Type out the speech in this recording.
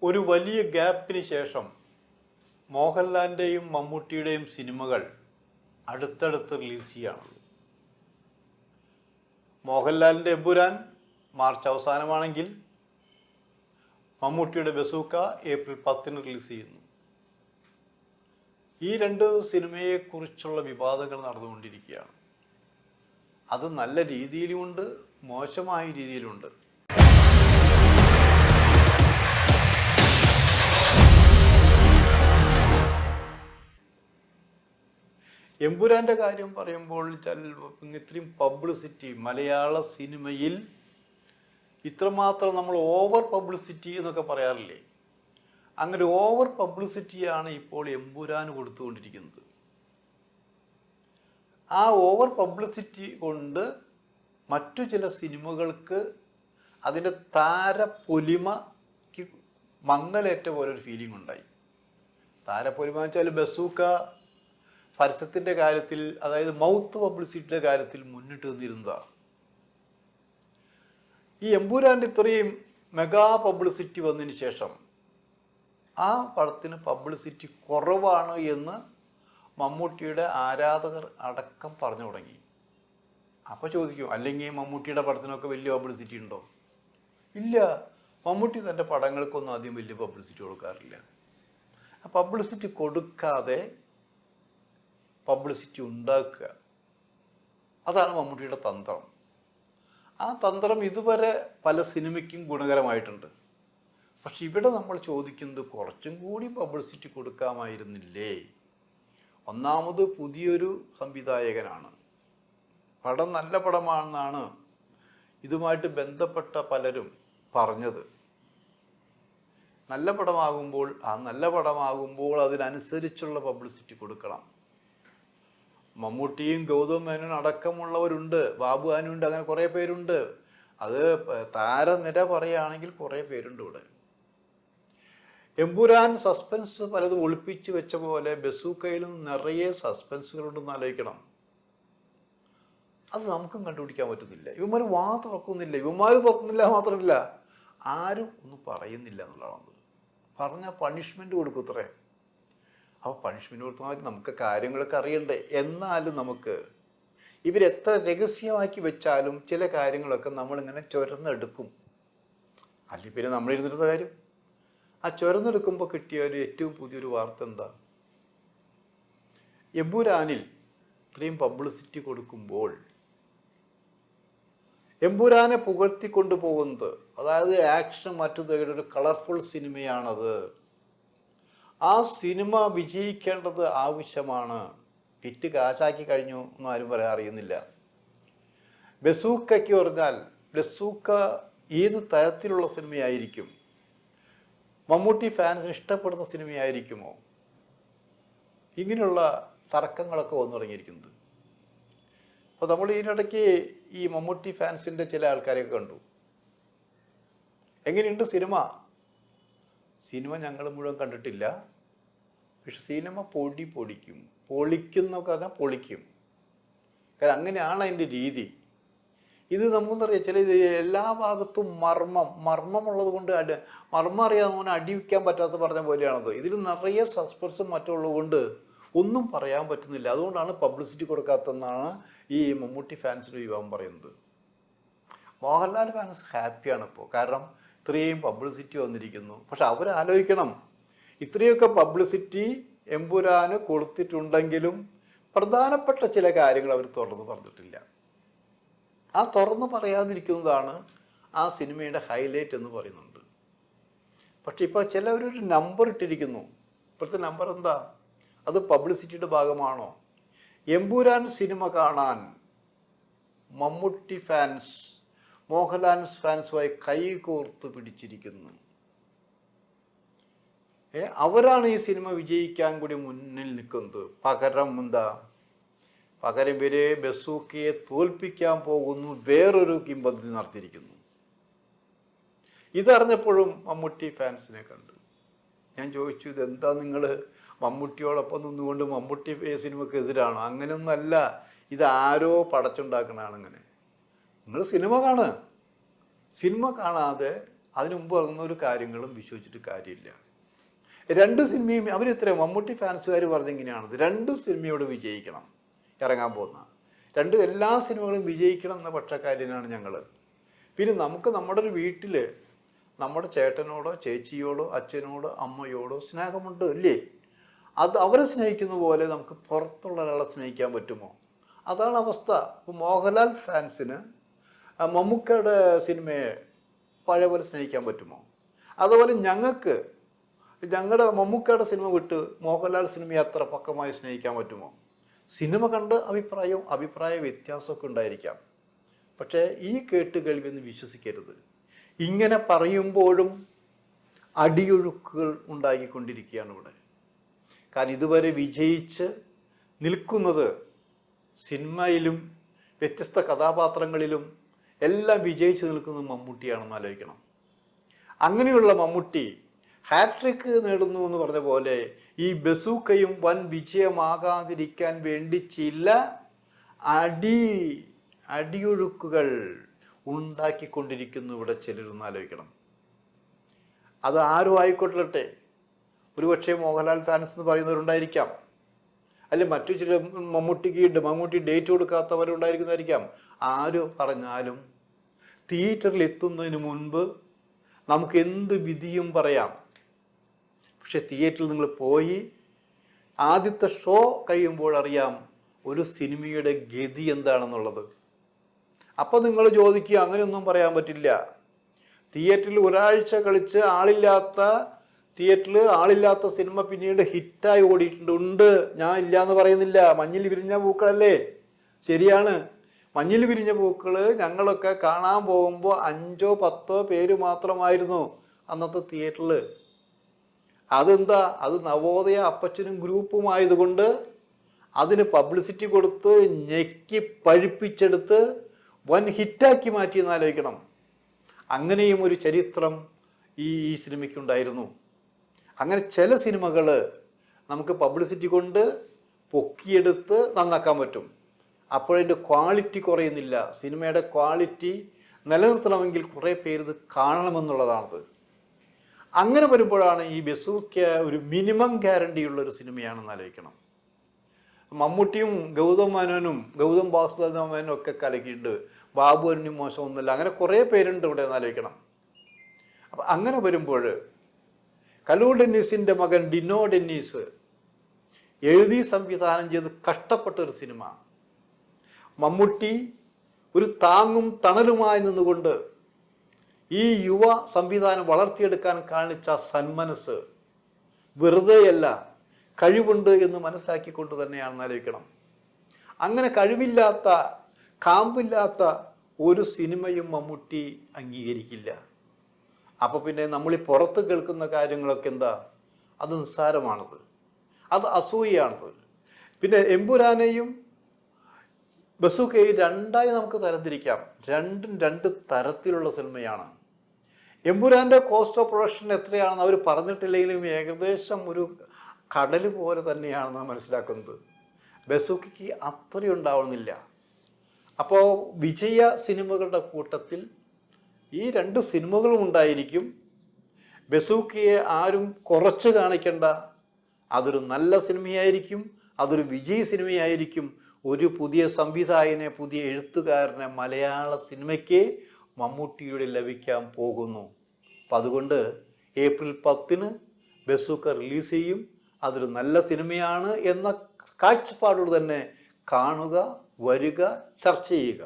ഒരു വലിയ ഗ്യാപ്പിന് ശേഷം മോഹൻലാലിൻ്റെയും മമ്മൂട്ടിയുടെയും സിനിമകൾ അടുത്തടുത്ത് റിലീസ് ചെയ്യാണ്. മോഹൻലാലിൻ്റെ എമ്പുരാൻ മാർച്ച് അവസാനമാണെങ്കിൽ മമ്മൂട്ടിയുടെ ബസൂക്ക ഏപ്രിൽ 10 റിലീസ് ചെയ്യുന്നു. ഈ രണ്ട് സിനിമയെക്കുറിച്ചുള്ള വിവാദങ്ങൾ നടന്നുകൊണ്ടിരിക്കുകയാണ്. അത് നല്ല രീതിയിലുമുണ്ട്, മോശമായ രീതിയിലുണ്ട്. എമ്പുരാൻ്റെ കാര്യം പറയുമ്പോൾ ഇത്രയും പബ്ലിസിറ്റി മലയാള സിനിമയിൽ ഇത്രമാത്രം നമ്മൾ ഓവർ പബ്ലിസിറ്റി എന്നൊക്കെ പറയാറില്ലേ, അങ്ങനെ ഓവർ പബ്ലിസിറ്റിയാണ് ഇപ്പോൾ എമ്പുരാൻ കൊടുത്തുകൊണ്ടിരിക്കുന്നത്. ആ ഓവർ പബ്ലിസിറ്റി കൊണ്ട് മറ്റു ചില സിനിമകൾക്ക് അതിൻ്റെ താരപ്പൊലിമയ്ക്ക് മങ്ങലേറ്റ പോലൊരു ഫീലിംഗ് ഉണ്ടായി. താരപ്പൊലിമ വെച്ചാൽ ബസൂക്ക പരസ്യത്തിൻ്റെ കാര്യത്തിൽ, അതായത് മൗത്ത് പബ്ലിസിറ്റിയുടെ കാര്യത്തിൽ മുന്നിട്ട് നിന്നിരുന്നതാണ്. ഈ എമ്പുരാൻ്റെ ഇത്രയും മെഗാ പബ്ലിസിറ്റി വന്നതിന് ശേഷം ആ പടത്തിന് പബ്ലിസിറ്റി കുറവാണ് എന്ന് മമ്മൂട്ടിയുടെ ആരാധകർ അടക്കം പറഞ്ഞു തുടങ്ങി. അപ്പോൾ ചോദിക്കും, അല്ലെങ്കിൽ മമ്മൂട്ടിയുടെ പടത്തിനൊക്കെ വലിയ പബ്ലിസിറ്റി ഉണ്ടോ? ഇല്ല, മമ്മൂട്ടി തൻ്റെ പടങ്ങൾക്കൊന്നും ആദ്യം വലിയ പബ്ലിസിറ്റി കൊടുക്കാറില്ല. ആ പബ്ലിസിറ്റി കൊടുക്കാതെ പബ്ലിസിറ്റി ഉണ്ടാക്കുക, അതാണ് മമ്മൂട്ടിയുടെ തന്ത്രം. ആ തന്ത്രം ഇതുവരെ പല സിനിമയ്ക്കും ഗുണകരമായിട്ടുണ്ട്. പക്ഷെ ഇവിടെ നമ്മൾ ചോദിക്കുന്നത് കുറച്ചും കൂടി പബ്ലിസിറ്റി കൊടുക്കാമായിരുന്നില്ലേ? ഒന്നാമത് പുതിയൊരു സംവിധായകനാണ്, പടം നല്ല പടമാണെന്നാണ് ഇതുമായിട്ട് ബന്ധപ്പെട്ട പലരും പറഞ്ഞത്. നല്ല പടമാകുമ്പോൾ അതിനനുസരിച്ചുള്ള പബ്ലിസിറ്റി കൊടുക്കണം. മമ്മൂട്ടിയും ഗൗതം മേനോൻ അടക്കമുള്ളവരുണ്ട്, ബാബു ആനുണ്ട്, അങ്ങനെ കുറേ പേരുണ്ട്. അത് താരനിര പറയുകയാണെങ്കിൽ കുറേ പേരുണ്ട് ഇവിടെ. എമ്പുരാൻ സസ്പെൻസ് പലതും ഒളിപ്പിച്ച് വെച്ച പോലെ ബസൂക്കയിലും നിറയെ സസ്പെൻസുകളുണ്ടെന്ന് ആലോചിക്കണം. അത് നമുക്കും കണ്ടുപിടിക്കാൻ പറ്റുന്നില്ല. ഇവന്മാർ തുറക്കുന്നില്ല മാത്രമല്ല ആരും ഒന്നും പറയുന്നില്ല എന്നുള്ളതാണ്. പറഞ്ഞാൽ പണിഷ്മെൻ്റ് കൊടുക്കുത്രേ. അപ്പോൾ പണിഷ്മെൻ്റ് കൊടുത്താൽ നമുക്ക് കാര്യങ്ങളൊക്കെ അറിയണ്ടേ? എന്നാലും നമുക്ക് ഇവരെത്ര രഹസ്യമാക്കി വെച്ചാലും ചില കാര്യങ്ങളൊക്കെ നമ്മളിങ്ങനെ ചുരന്നെടുക്കും. അല്ലെങ്കിൽ പിന്നെ നമ്മളിരുന്നിരുന്ന കാര്യം. ആ ചുരന്നെടുക്കുമ്പോൾ കിട്ടിയ ഒരു ഏറ്റവും പുതിയൊരു വാർത്ത എന്താ? എമ്പുരാനിൽ ഇത്രയും പബ്ലിസിറ്റി കൊടുക്കുമ്പോൾ എമ്പുരാനെ പുകഴ്ത്തിക്കൊണ്ടു പോകുന്നത്, അതായത് ആക്ഷൻ മറ്റൊരു ഒരു കളർഫുൾ സിനിമയാണത്, ആ സിനിമ വിജയിക്കേണ്ടത് ആവശ്യമാണ്. പിറ്റ് കാശാക്കി കഴിഞ്ഞു എന്നും ആരും അറിയുന്നില്ല. ബസൂക്കയ്ക്ക് പറഞ്ഞാൽ ബസൂക്ക ഏത് തരത്തിലുള്ള സിനിമയായിരിക്കും? മമ്മൂട്ടി ഫാൻസിന് ഇഷ്ടപ്പെടുന്ന സിനിമയായിരിക്കുമോ? ഇങ്ങനെയുള്ള തർക്കങ്ങളൊക്കെ വന്നു തുടങ്ങിയിരിക്കുന്നത്. അപ്പോൾ നമ്മൾ ഇതിനിടയ്ക്ക് ഈ മമ്മൂട്ടി ഫാൻസിൻ്റെ ചില ആൾക്കാരെയൊക്കെ കണ്ടു. എങ്ങനെയുണ്ട് സിനിമ? സിനിമ ഞങ്ങൾ മുഴുവൻ കണ്ടിട്ടില്ല, പക്ഷെ സിനിമ പൊളിക്കുന്നൊക്കെ പറഞ്ഞാൽ പൊളിക്കും. കാരണം അങ്ങനെയാണ് അതിൻ്റെ രീതി. ഇത് നമുക്കറിയാം, ചില എല്ലാ ഭാഗത്തും മർമ്മമുള്ളത് കൊണ്ട് മർമ്മം അറിയാവുന്ന അടി വയ്ക്കാൻ പറ്റാത്ത പറഞ്ഞ പോലെയാണത്. ഇതിൽ നിറയെ സസ്പെൻസും മറ്റുള്ളത് കൊണ്ട് ഒന്നും പറയാൻ പറ്റുന്നില്ല. അതുകൊണ്ടാണ് പബ്ലിസിറ്റി കൊടുക്കാത്തതെന്നാണ് ഈ മമ്മൂട്ടി ഫാൻസിൻ്റെ വിഭാഗം പറയുന്നത്. മോഹൻലാൽ ഫാൻസ് ഹാപ്പിയാണ് ഇപ്പോൾ, കാരണം ഇത്രയും പബ്ലിസിറ്റി വന്നിരിക്കുന്നു. പക്ഷെ അവരാലോചിക്കണം, ഇത്രയൊക്കെ പബ്ലിസിറ്റി എമ്പുരാന് കൊടുത്തിട്ടുണ്ടെങ്കിലും പ്രധാനപ്പെട്ട ചില കാര്യങ്ങൾ അവർ തുറന്ന് പറഞ്ഞിട്ടില്ല. ആ തുറന്ന് പറയാതിരിക്കുന്നതാണ് ആ സിനിമയുടെ ഹൈലൈറ്റ് എന്ന് പറയുന്നുണ്ട്. പക്ഷെ ഇപ്പോൾ ചിലവരൊരു നമ്പർ ഇട്ടിരിക്കുന്നു. ഇപ്പോഴത്തെ നമ്പർ എന്താ? അത് പബ്ലിസിറ്റിയുടെ ഭാഗമാണോ? എമ്പുരാൻ സിനിമ കാണാൻ മമ്മൂട്ടി ഫാൻസ് മോഹൻലാൽ ഫാൻസുമായി കൈകോർത്ത് പിടിച്ചിരിക്കുന്നു. അവരാണ് ഈ സിനിമ വിജയിക്കാൻ കൂടി മുന്നിൽ നിൽക്കുന്നത്. പകരം ഇവരെ ബസൂക്കയെ തോൽപ്പിക്കാൻ പോകുന്നു വേറൊരു കിംവദന്തി നടത്തിയിരിക്കുന്നു. ഇതറിഞ്ഞപ്പോഴും മമ്മൂട്ടി ഫാൻസിനെ കണ്ടു. ഞാൻ ചോദിച്ചു, ഇതെന്താ നിങ്ങൾ മമ്മൂട്ടിയോടൊപ്പം നിന്നുകൊണ്ട് മമ്മൂട്ടി സിനിമയ്ക്ക് എതിരാണോ? അങ്ങനെയൊന്നല്ല, ഇതാരോ പടച്ചുണ്ടാക്കണതാണ്. അങ്ങനെ നിങ്ങൾ സിനിമ കാണാതെ അതിനു മുമ്പ് ഇറങ്ങുന്ന ഒരു കാര്യങ്ങളും വിശ്വസിച്ചിട്ട് കാര്യമില്ല. രണ്ട് സിനിമയും അവരിത്ര മമ്മൂട്ടി ഫാൻസുകാർ പറഞ്ഞെങ്ങനെയാണത്, രണ്ട് സിനിമയോട് വിജയിക്കണം ഇറങ്ങാൻ പോകുന്ന എല്ലാ സിനിമകളും വിജയിക്കണം എന്ന പക്ഷക്കാരനാണ് ഞങ്ങൾ. പിന്നെ നമുക്ക് നമ്മുടെ ഒരു വീട്ടിൽ നമ്മുടെ ചേട്ടനോടോ ചേച്ചിയോടോ അച്ഛനോടോ അമ്മയോടോ സ്നേഹമുണ്ട് അല്ലേ? അത് അവരെ സ്നേഹിക്കുന്ന പോലെ നമുക്ക് പുറത്തുള്ള ഒരാളെ സ്നേഹിക്കാൻ പറ്റുമോ? അതാണ് അവസ്ഥ. ഇപ്പോൾ മോഹൻലാൽ ഫാൻസിന് മമ്മൂക്കയുടെ സിനിമയെ പഴയ പോലെ സ്നേഹിക്കാൻ പറ്റുമോ? അതുപോലെ ഞങ്ങളുടെ മമ്മൂക്കയുടെ സിനിമ വിട്ട് മോഹൻലാൽ സിനിമയെ അത്ര പക്കമായി സ്നേഹിക്കാൻ പറ്റുമോ? സിനിമ കണ്ട് അഭിപ്രായ വ്യത്യാസമൊക്കെ ഉണ്ടായിരിക്കാം. പക്ഷേ ഈ കേട്ടുകേൾവിയൊന്നും വിശ്വസിക്കരുത്. ഇങ്ങനെ പറയുമ്പോഴും അടിയൊഴുക്കുകൾ ഉണ്ടാക്കിക്കൊണ്ടിരിക്കുകയാണ് ഇവിടെ. കാരണം ഇതുവരെ വിജയിച്ച് നിൽക്കുന്നത് സിനിമയിലും വ്യത്യസ്ത കഥാപാത്രങ്ങളിലും എല്ലാം വിജയിച്ച് നിൽക്കുന്നത് മമ്മൂട്ടിയാണെന്ന് ആലോചിക്കണം. അങ്ങനെയുള്ള മമ്മൂട്ടി ഹാട്രിക്ക് നേടുന്നു എന്ന് പറഞ്ഞ പോലെ ഈ ബസൂക്കയും വൻ വിജയമാകാതിരിക്കാൻ വേണ്ടി ചില അടിയൊഴുക്കുകൾ ഉണ്ടാക്കിക്കൊണ്ടിരിക്കുന്നു ഇവിടെ ചിലരെന്ന് ആലോചിക്കണം. അത് ആരും ആയിക്കൊള്ളട്ടെ. ഒരുപക്ഷെ മോഹൻലാൽ ഫാൻസ് എന്ന് പറയുന്നവരുണ്ടായിരിക്കാം, അല്ലെ മറ്റു ചില മമ്മൂട്ടി ഡേറ്റ് കൊടുക്കാത്തവരുണ്ടായിരിക്കുന്നതായിരിക്കാം. ആര് പറഞ്ഞാലും തിയേറ്ററിൽ എത്തുന്നതിന് മുൻപ് നമുക്ക് എന്ത് വിധിയും പറയാം. പക്ഷെ തിയേറ്ററിൽ നിങ്ങൾ പോയി ആദ്യത്തെ ഷോ കഴിയുമ്പോൾ അറിയാം ഒരു സിനിമയുടെ ഗതി എന്താണെന്നുള്ളത്. അപ്പോൾ നിങ്ങൾ ചോദിക്കുക, അങ്ങനെയൊന്നും പറയാൻ പറ്റില്ല. തിയേറ്ററിൽ ഒരാഴ്ച കളിച്ച് ആളില്ലാത്ത സിനിമ പിന്നീട് ഹിറ്റായി ഓടിയിട്ടുണ്ട്. ഞാൻ ഇല്ല എന്ന് പറയുന്നില്ല. മഞ്ഞിൽ വിരിഞ്ഞ പൂക്കളല്ലേ, ശരിയാണ്. മഞ്ഞിൽ വിരിഞ്ഞ പൂക്കൾ ഞങ്ങളൊക്കെ കാണാൻ പോകുമ്പോൾ 5-10 പേര് മാത്രമായിരുന്നു അന്നത്തെ തിയേറ്ററിൽ. അതെന്താ, അത് നവോദയ അപ്പച്ചനും ഗ്രൂപ്പുമായതുകൊണ്ട് അതിന് പബ്ലിസിറ്റി കൊടുത്ത് ഞെക്കി പഴിപ്പിച്ചെടുത്ത് വൻ ഹിറ്റാക്കി മാറ്റിയെന്ന് ആലോചിക്കണം. അങ്ങനെയും ഒരു ചരിത്രം ഈ സിനിമയ്ക്കുണ്ടായിരുന്നു. അങ്ങനെ ചില സിനിമകൾ നമുക്ക് പബ്ലിസിറ്റി കൊണ്ട് പൊക്കിയെടുത്ത് നന്നാക്കാൻ പറ്റും. അപ്പോഴതിൻ്റെ ക്വാളിറ്റി കുറയുന്നില്ല. സിനിമയുടെ ക്വാളിറ്റി നിലനിർത്തണമെങ്കിൽ കുറേ പേര് ഇത് കാണണമെന്നുള്ളതാണത്. അങ്ങനെ വരുമ്പോഴാണ് ഈ ബസൂക്ക ഒരു മിനിമം ഗ്യാരണ്ടിയുള്ളൊരു സിനിമയാണെന്ന് ആലോചിക്കണം. മമ്മൂട്ടിയും ഗൗതം വാസുദേവനും ഒക്കെ കലക്കിയിട്ടുണ്ട്. ബാബു അരുണി മോശമൊന്നുമില്ല. അങ്ങനെ കുറേ പേരുണ്ട് ഇവിടെ എന്ന് ആലോചിക്കണം. അപ്പം അങ്ങനെ വരുമ്പോൾ കലൂർ ഡെന്നീസിൻ്റെ മകൻ ഡിനോ ഡെന്നീസ് എഴുതി സംവിധാനം ചെയ്ത് കഷ്ടപ്പെട്ടൊരു സിനിമ. മമ്മൂട്ടി ഒരു താങ്ങും തണലുമായി നിന്നുകൊണ്ട് ഈ യുവ സംവിധാനം വളർത്തിയെടുക്കാൻ കാണിച്ച സന്മനസ് വെറുതെയല്ല, കഴിവുണ്ട് എന്ന് മനസ്സിലാക്കിക്കൊണ്ട് തന്നെയാണെന്ന് ആലോചിക്കണം. അങ്ങനെ കഴിവില്ലാത്ത കാമ്പില്ലാത്ത ഒരു സിനിമയും മമ്മൂട്ടി അംഗീകരിക്കില്ല. അപ്പോൾ പിന്നെ നമ്മളീ പുറത്ത് കേൾക്കുന്ന കാര്യങ്ങളൊക്കെ എന്താ, അത് നിസ്സാരമാണത്, അത് അസൂയാണത്. പിന്നെ എമ്പുരാനെയും ബസൂക്കയും രണ്ടായി നമുക്ക് തരംതിരിക്കാം. രണ്ടും രണ്ട് തരത്തിലുള്ള സിനിമയാണ്. എമ്പുരാൻ്റെ കോസ്റ്റ് ഓഫ് പ്രൊഡക്ഷൻ എത്രയാണെന്ന് അവർ പറഞ്ഞിട്ടില്ലെങ്കിലും ഏകദേശം ഒരു കടൽ പോലെ തന്നെയാണെന്ന് മനസ്സിലാക്കുന്നത്. ബസൂക്കയ്ക്ക് അത്രയുണ്ടാവുന്നില്ല. അപ്പോൾ വിജയ സിനിമകളുടെ കൂട്ടത്തിൽ ഈ രണ്ട് സിനിമകളും ഉണ്ടായിരിക്കും. ബസൂക്കയെ ആരും കുറച്ച് കാണിക്കേണ്ട. അതൊരു നല്ല സിനിമയായിരിക്കും, അതൊരു വിജയ സിനിമയായിരിക്കും. ഒരു പുതിയ സംവിധായകനെ, പുതിയ എഴുത്തുകാരനെ മലയാള സിനിമയ്ക്ക് മമ്മൂട്ടിയുടെ ലഭിക്കാൻ പോകുന്നു. അപ്പം അതുകൊണ്ട് ഏപ്രിൽ 10 ബസൂക്ക റിലീസ് ചെയ്യും. അതൊരു നല്ല സിനിമയാണ് എന്ന കാഴ്ചപ്പാടോട് തന്നെ കാണുക, വരിക, ചർച്ച ചെയ്യുക.